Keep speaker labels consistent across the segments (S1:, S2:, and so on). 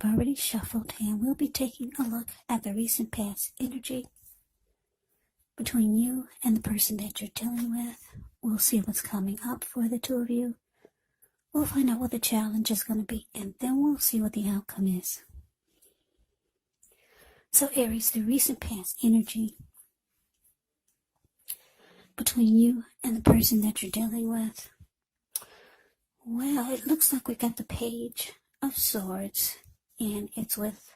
S1: have already shuffled, and we'll be taking a look at the recent past energy between you and the person that you're dealing with. We'll see what's coming up for the two of you. We'll find out what the challenge is going to be, and then we'll see what the outcome is. So Aries, the recent past energy between you and the person that you're dealing with. Well, it looks like we got the Page of Swords, and it's with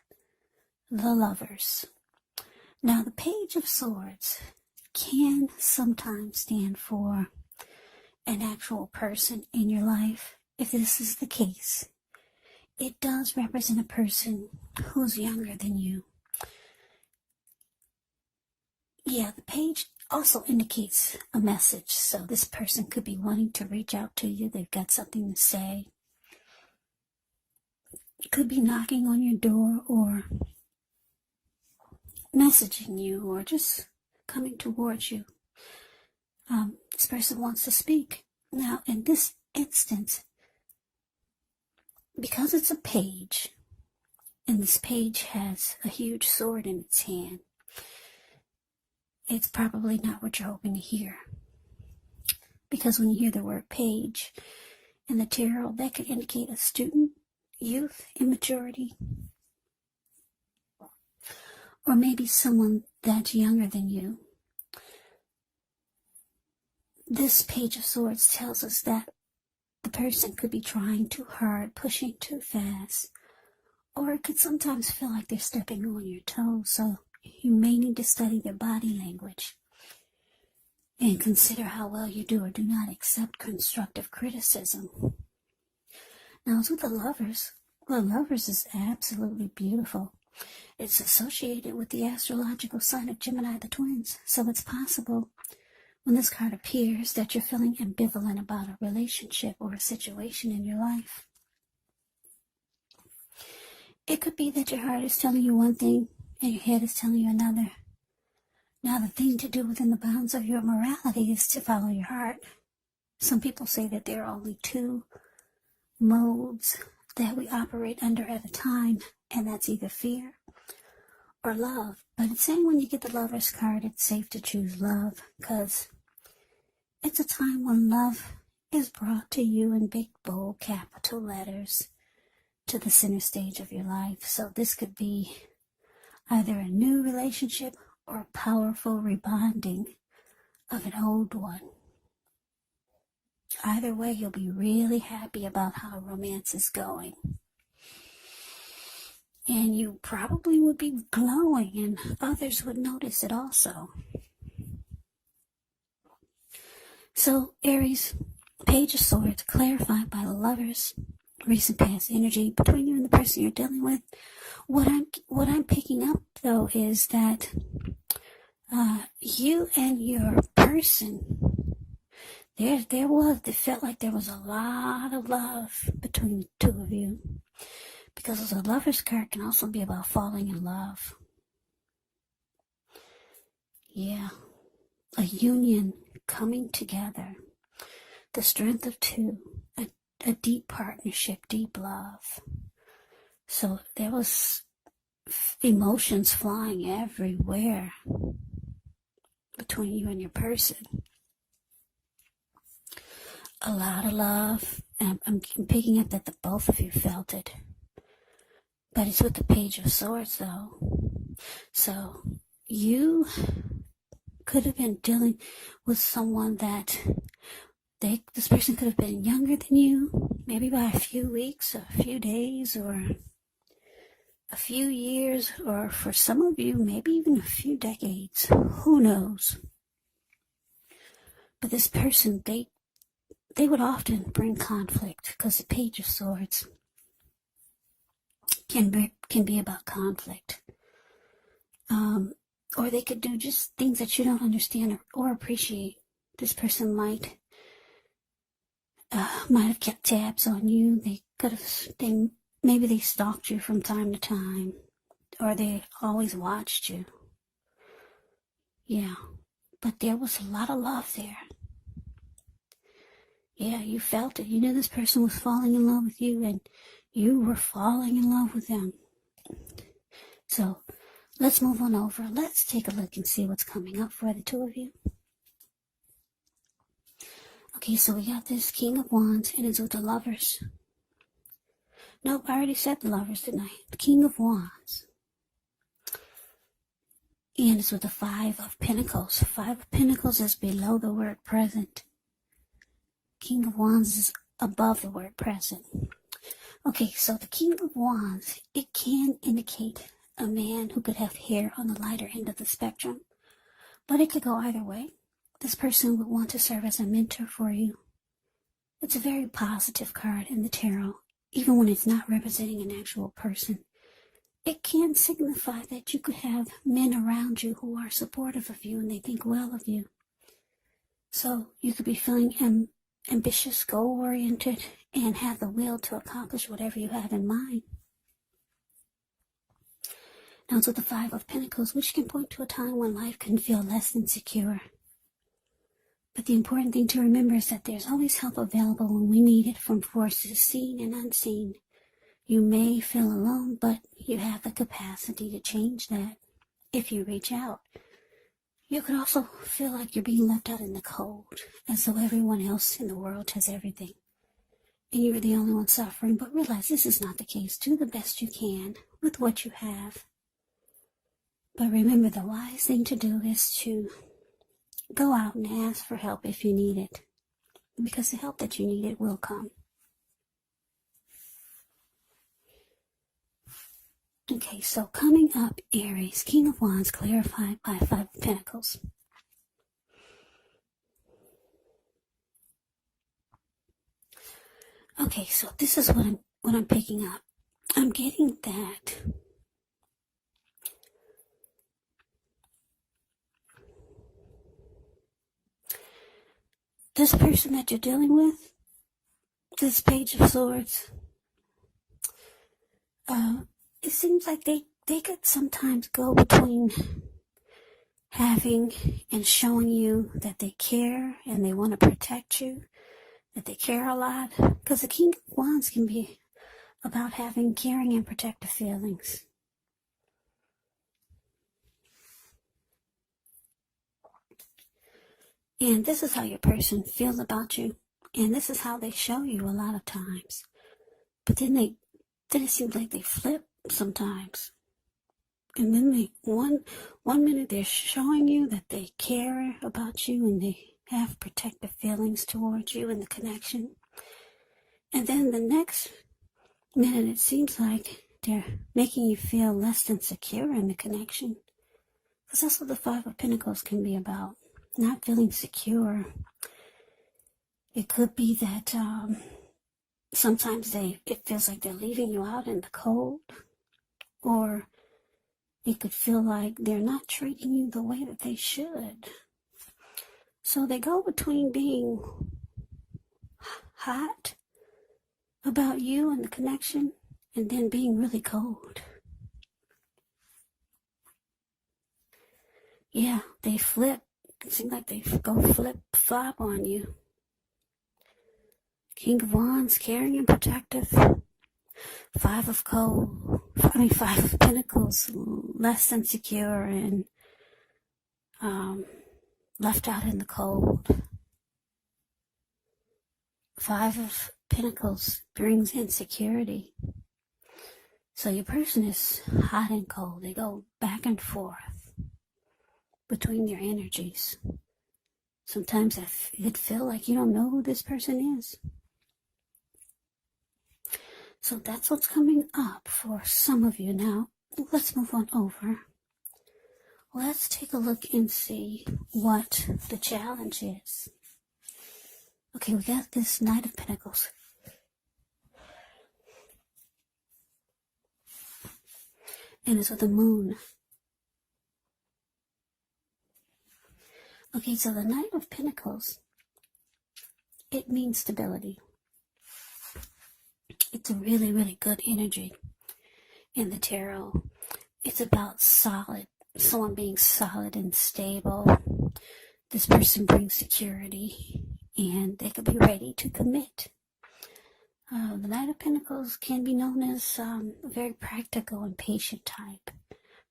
S1: the Lovers. Now, the Page of Swords can sometimes stand for an actual person in your life. If this is the case, it does represent a person who's younger than you. Yeah, the page also indicates a message. So this person could be wanting to reach out to you. They've got something to say. Could be knocking on your door or messaging you or just coming towards you. This person wants to speak. Now, in this instance, because it's a page, and this page has a huge sword in its hand, it's probably not what you're hoping to hear. Because when you hear the word page in the tarot, that could indicate a student, youth, immaturity, or maybe someone that's younger than you. This Page of Swords tells us that the person could be trying too hard, pushing too fast, or it could sometimes feel like they're stepping on your toes, so you may need to study their body language and consider how well you do or do not accept constructive criticism. Now, as with the Lovers, well, Lovers is absolutely beautiful. It's associated with the astrological sign of Gemini, the twins, so it's possible when this card appears that you're feeling ambivalent about a relationship or a situation in your life. It could be that your heart is telling you one thing and your head is telling you another. Now, the thing to do within the bounds of your morality is to follow your heart. Some people say that there are only two modes that we operate under at a time, and that's either fear or love. But it's saying when you get the Lover's card, it's safe to choose love, because it's a time when love is brought to you in big, bold, capital letters to the center stage of your life. So this could be either a new relationship or a powerful rebonding of an old one. Either way, you'll be really happy about how romance is going. And you probably would be glowing, and others would notice it also. So, Aries, Page of Swords, clarified by the Lovers, recent past energy between you and the person you're dealing with. What I'm picking up, though, is that you and your person, it felt like there was a lot of love between the two of you. Because the Lover's card can also be about falling in love. Yeah. A union coming together. The strength of two. A deep partnership, deep love. So there was emotions flying everywhere between you and your person. A lot of love. And I'm picking up that the both of you felt it. But it's with the Page of Swords, though. So you could have been dealing with someone that this person could have been younger than you, maybe by a few weeks, or a few days, or a few years, or for some of you, maybe even a few decades. Who knows? But this person, they would often bring conflict, because the Page of Swords can be about conflict. Or they could do just things that you don't understand or appreciate. This person might have kept tabs on you. Maybe they stalked you from time to time, or they always watched you. Yeah, but there was a lot of love there. Yeah, you felt it. You knew this person was falling in love with you, and You were falling in love with them. So let's move on over. Let's take a look and see what's coming up for the two of you. Okay, so we got this King of Wands, and it's with the Lovers. Nope, I already said the Lovers, didn't I? The King of Wands. And it's with the Five of Pentacles. Five of Pentacles is below the word present. King of Wands is above the word present. Okay, so the King of Wands, it can indicate a man who could have hair on the lighter end of the spectrum. But it could go either way. This person would want to serve as a mentor for you. It's a very positive card in the tarot, even when it's not representing an actual person. It can signify that you could have men around you who are supportive of you and they think well of you. So you could be feeling ambitious, goal-oriented, and have the will to accomplish whatever you have in mind. Now it's with the Five of Pentacles, which can point to a time when life can feel less than secure. But the important thing to remember is that there's always help available when we need it from forces seen and unseen. You may feel alone, but you have the capacity to change that if you reach out. You could also feel like you're being left out in the cold, as though everyone else in the world has everything, and you're the only one suffering. But realize this is not the case. Do the best you can with what you have. But remember, the wise thing to do is to go out and ask for help if you need it, because the help that you need, it will come. Okay, so coming up, Aries, King of Wands, clarified by Five of Pentacles. Okay, so this is what I'm picking up. I'm getting that this person that you're dealing with, this Page of Swords, it seems like they could sometimes go between having and showing you that they care and they want to protect you, that they care a lot. Because the King of Wands can be about having caring and protective feelings. And this is how your person feels about you. And this is how they show you a lot of times. But then it seems like they flip sometimes. And then one minute they're showing you that they care about you and they have protective feelings towards you in the connection. And then the next minute it seems like they're making you feel less than secure in the connection. Because that's what the Five of Pentacles can be about. Not feeling secure. It could be that sometimes it feels like they're leaving you out in the cold, or it could feel like they're not treating you the way that they should. So they go between being hot about you and the connection and then being really cold. Yeah, they flip. It seems like they go flip-flop on you. King of Wands, caring and protective. Five of Pentacles, less than secure and left out in the cold. Five of Pentacles brings insecurity. So your person is hot and cold. They go back and forth between their energies. Sometimes it feel like you don't know who this person is. So that's what's coming up for some of you. Now, let's move on over. Let's take a look and see what the challenge is. Okay, we got this Knight of Pentacles. And it's with the Moon. Okay, so the Knight of Pentacles, it means stability. It's a really, really good energy in the tarot. It's about someone being solid and stable. This person brings security and they could be ready to commit. The Knight of Pentacles can be known as a very practical and patient type.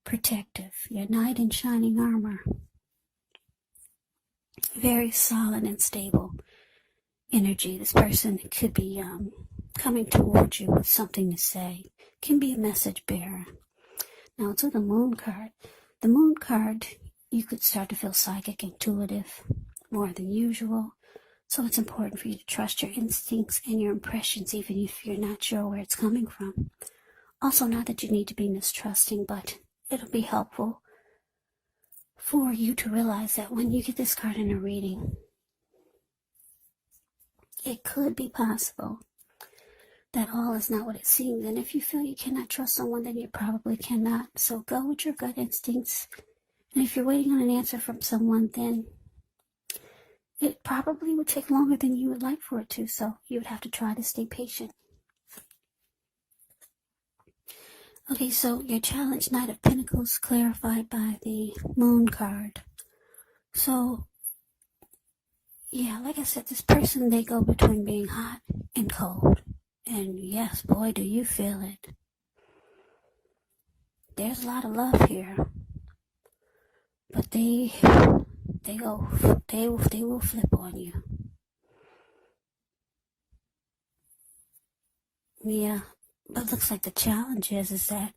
S1: Protective, your knight in shining armor. Very solid and stable energy. This person could be coming towards you with something to say. Can be a message bearer. Now to the Moon card. The Moon card, you could start to feel psychic, intuitive, more than usual. So it's important for you to trust your instincts and your impressions, even if you're not sure where it's coming from. Also, not that you need to be mistrusting, but it'll be helpful for you to realize that when you get this card in a reading, it could be possible that all is not what it seems. And if you feel you cannot trust someone, then you probably cannot. So go with your gut instincts. And if you're waiting on an answer from someone, then it probably would take longer than you would like for it to. So you would have to try to stay patient. Okay, so your challenge, Knight of Pentacles, clarified by the Moon card. So, yeah, like I said, this person, they go between being hot and cold. And yes, boy, do you feel it. There's a lot of love here. But they will flip on you. Yeah, but looks like the challenge is that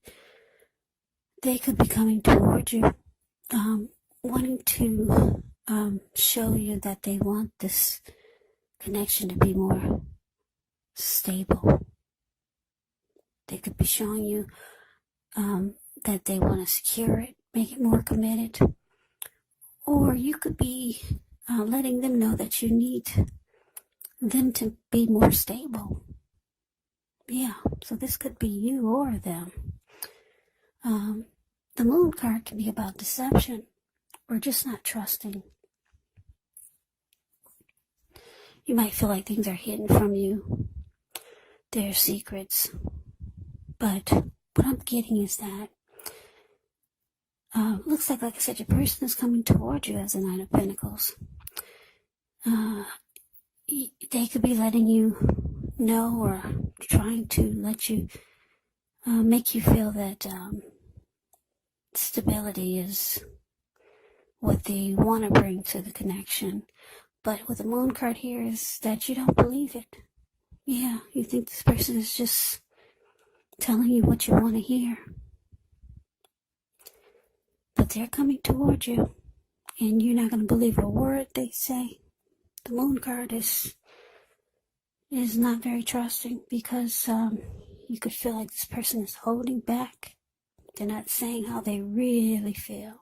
S1: they could be coming towards you, wanting to show you that they want this connection to be more stable. They could be showing you that they want to secure it, make it more committed. Or you could be letting them know that you need them to be more stable. Yeah, so this could be you or them. The Moon card can be about deception or just not trusting. You might feel like things are hidden from you. They're secrets. But what I'm getting is that looks like I said, your person is coming towards you as a Knight of Pentacles. They could be letting you know or trying to let you, make you feel that stability is what they want to bring to the connection. But with the Moon card here is that you don't believe it. Yeah, you think this person is just telling you what you want to hear. But they're coming towards you, and you're not going to believe a word they say. The Moon card is not very trusting because you could feel like this person is holding back. They're not saying how they really feel.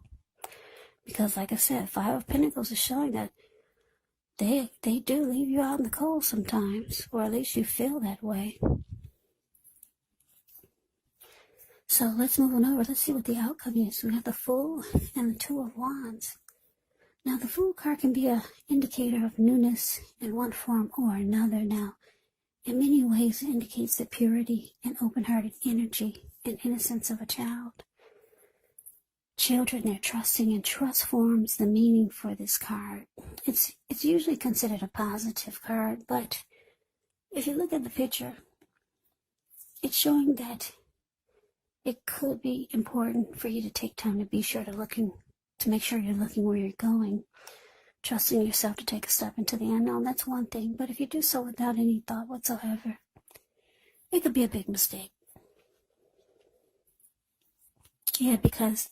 S1: Because like I said, Five of Pentacles is showing that they do leave you out in the cold sometimes, or at least you feel that way. So let's move on over. Let's see what the outcome is. We have the Fool and the Two of Wands. Now, the Fool card can be an indicator of newness in one form or another. Now, in many ways, it indicates the purity and open-hearted energy and innocence of a child. Children, they're trusting, and trust forms the meaning for this card. It's usually considered a positive card, but if you look at the picture, it's showing that it could be important for you to take time to be sure to make sure you're looking where you're going, trusting yourself to take a step into the unknown. That's one thing, but if you do so without any thought whatsoever, it could be a big mistake. Yeah, because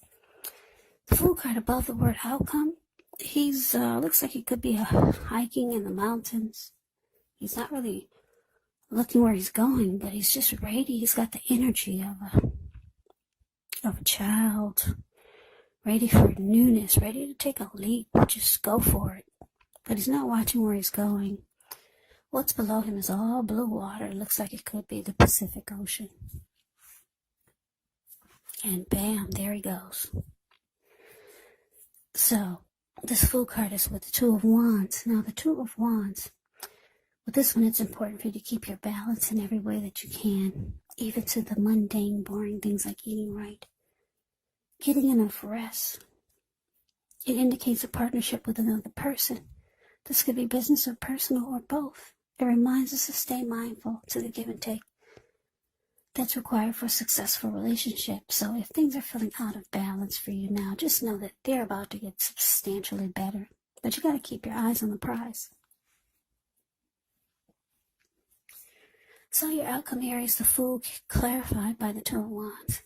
S1: the Fool card above the word outcome, he's looks like he could be hiking in the mountains. He's not really looking where he's going, but he's just ready. He's got the energy of a child, ready for newness, ready to take a leap, just go for it. But he's not watching where he's going. What's below him is all blue water. It looks like it could be the Pacific Ocean. And bam, there he goes. So, this Fool card is with the Two of Wands. Now, the Two of Wands, with this one, it's important for you to keep your balance in every way that you can, even to the mundane, boring things like eating right, getting enough rest. It indicates a partnership with another person. This could be business or personal or both. It reminds us to stay mindful to the give and take that's required for a successful relationship. So if things are feeling out of balance for you now, just know that they're about to get substantially better. But you got to keep your eyes on the prize. So your outcome, Aries, the Fool, clarified by the Two of Wands.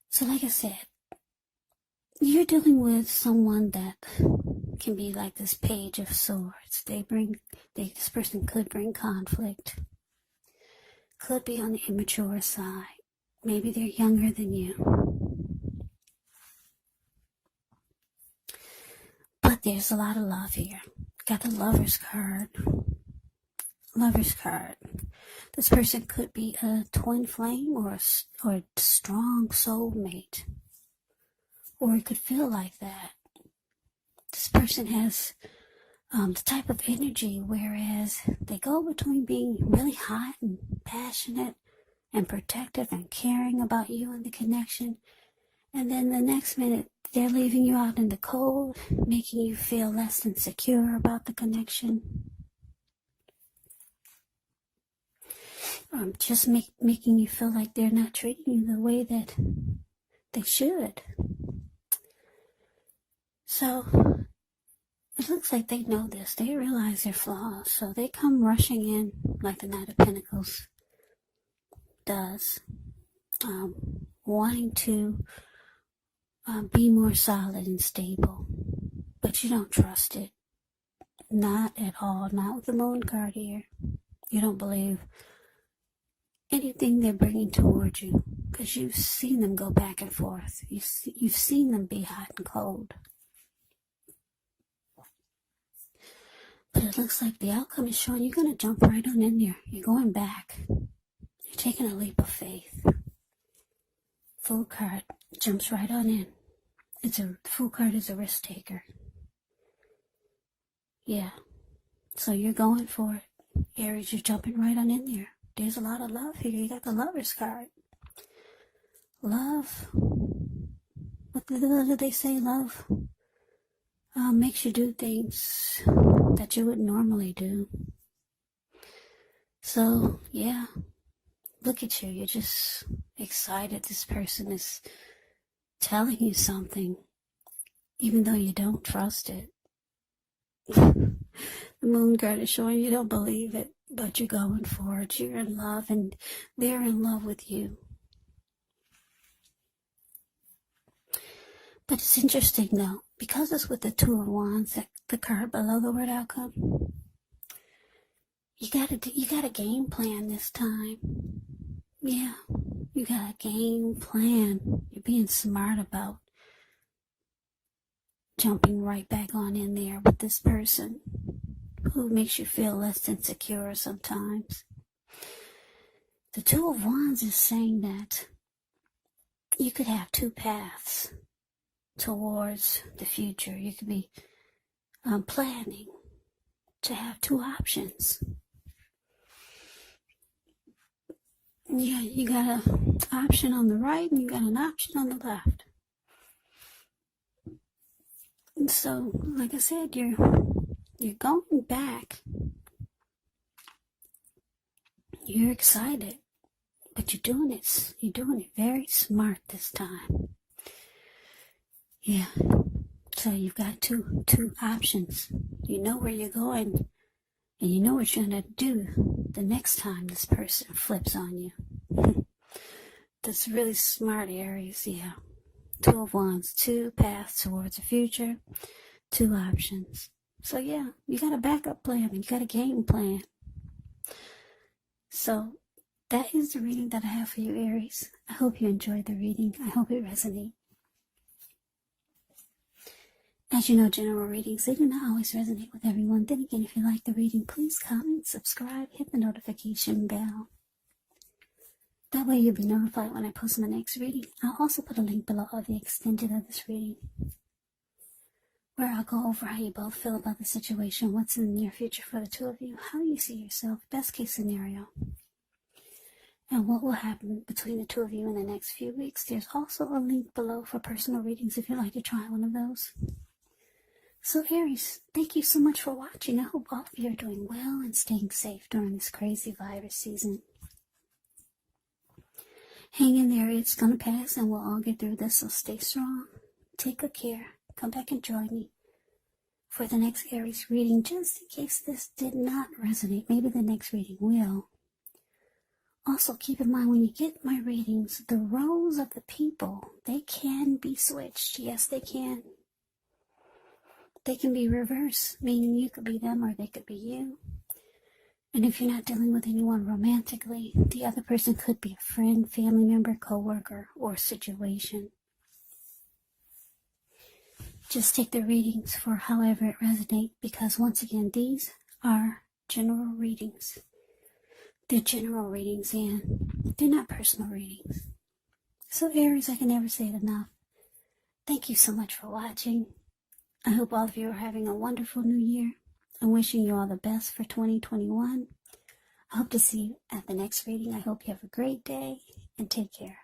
S1: So like I said, you're dealing with someone that can be like this Page of Swords. This person could bring conflict. Could be on the immature side. Maybe they're younger than you. But there's a lot of love here. Got the Lover's card. Lover's card. This person could be a twin flame or a strong soulmate. Or it could feel like that. This person has the type of energy, whereas they go between being really hot and passionate and protective and caring about you and the connection, and then the next minute they're leaving you out in the cold, making you feel less than secure about the connection. Just making you feel like they're not treating you the way that they should. So it looks like they know this. They realize their flaws. So they come rushing in like the Knight of Pentacles does. Wanting to be more solid and stable. But you don't trust it. Not at all. Not with the Moon card here. You don't believe anything they're bringing towards you. Because you've seen them go back and forth. You've seen them be hot and cold. But it looks like the outcome is showing you're going to jump right on in there. You're going back. You're taking a leap of faith. Fool card jumps right on in. The Fool card is a risk taker. Yeah. So you're going for it. Aries, you're jumping right on in there. There's a lot of love here. You got the Lover's card. Love. What do they say? Love makes you do things that you would normally do. So, yeah. Look at you. You're just excited. This person is telling you something, even though you don't trust it. The Moon card is showing you don't believe it, but you're going for it. You're in love, and they're in love with you. But it's interesting, though, because it's with the Two of Wands, the card below the word outcome. You got a game plan this time. Yeah, you got a game plan. You're being smart about jumping right back on in there with this person who makes you feel less than secure sometimes. The Two of Wands is saying that you could have two paths towards the future. You could be planning to have two options. Yeah, you got an option on the right and you got an option on the left. And so, like I said, you're going back. You're excited, but you're doing it very smart this time. Yeah. So you've got two options. You know where you're going, and you know what you're gonna do the next time this person flips on you. That's really smart, Aries. Yeah. Two of Wands, two paths towards the future, two options. So yeah, you got a backup plan, you got a game plan. So that is the reading that I have for you, Aries. I hope you enjoyed the reading. I hope it resonates. As you know, general readings, they do not always resonate with everyone. Then again, if you like the reading, please comment, subscribe, hit the notification bell. That way you'll be notified when I post my next reading. I'll also put a link below of the extended of this reading, where I'll go over how you both feel about the situation, what's in the near future for the two of you, how you see yourself, best case scenario, and what will happen between the two of you in the next few weeks. There's also a link below for personal readings if you'd like to try one of those. So Aries, thank you so much for watching. I hope all of you are doing well and staying safe during this crazy virus season. Hang in there, it's going to pass and we'll all get through this, so stay strong. Take good care. Come back and join me for the next Aries reading, just in case this did not resonate. Maybe the next reading will. Also, keep in mind when you get my readings, the roles of the people, they can be switched. Yes, they can. They can be reversed, meaning you could be them or they could be you. And if you're not dealing with anyone romantically, the other person could be a friend, family member, co-worker, or situation. Just take the readings for however it resonates, because once again, these are general readings. They're general readings and they're not personal readings. So Aries, I can never say it enough. Thank you so much for watching. I hope all of you are having a wonderful new year. I'm wishing you all the best for 2021. I hope to see you at the next reading. I hope you have a great day and take care.